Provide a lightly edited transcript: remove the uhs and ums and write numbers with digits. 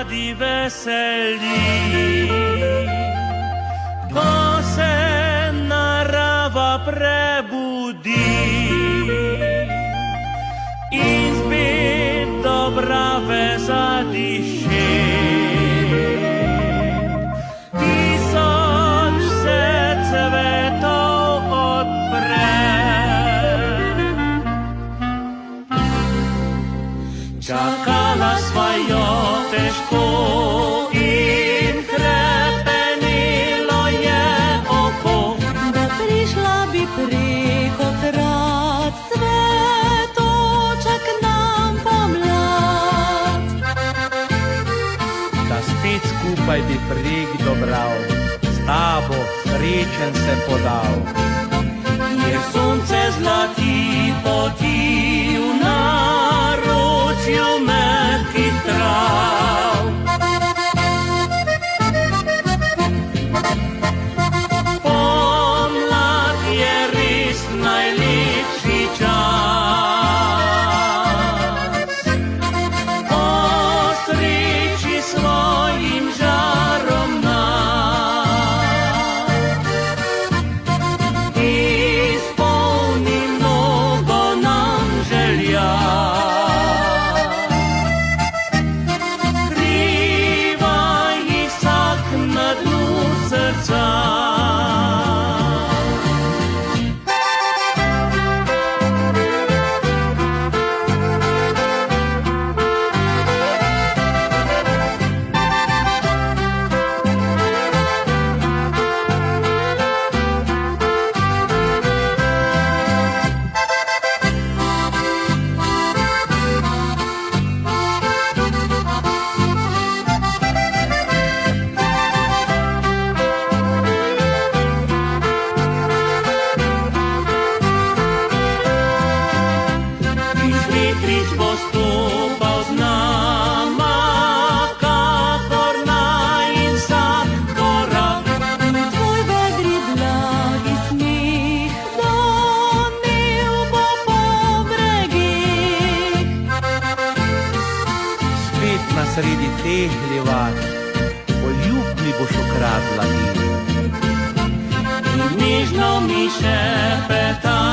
radi veseli, ko se narava prebudi in spet dobra veza diše. Tisoč se cvetov odpre, čakala sva jo težko in hrepenilo je oko, da prišla bi preko trat cvetoček nam pomlad. da spet skupaj bi prek dobral, s tabo srečen se podal. Kjer sonce zlati poti v naročju mehkih trav. Pomlad je res najlepši čas, o sreči svojim žarom nas izpolni mnogo nam želja. Skriva jih vsak na dnu srca. Vetrič bo stopal z nama, kakor najin vsak korak. Tvoj vedri blagi smeh donel bo po bregih. Spet na sredi teh livat, poljubni boš okradla njih. In nežno mi šepetala,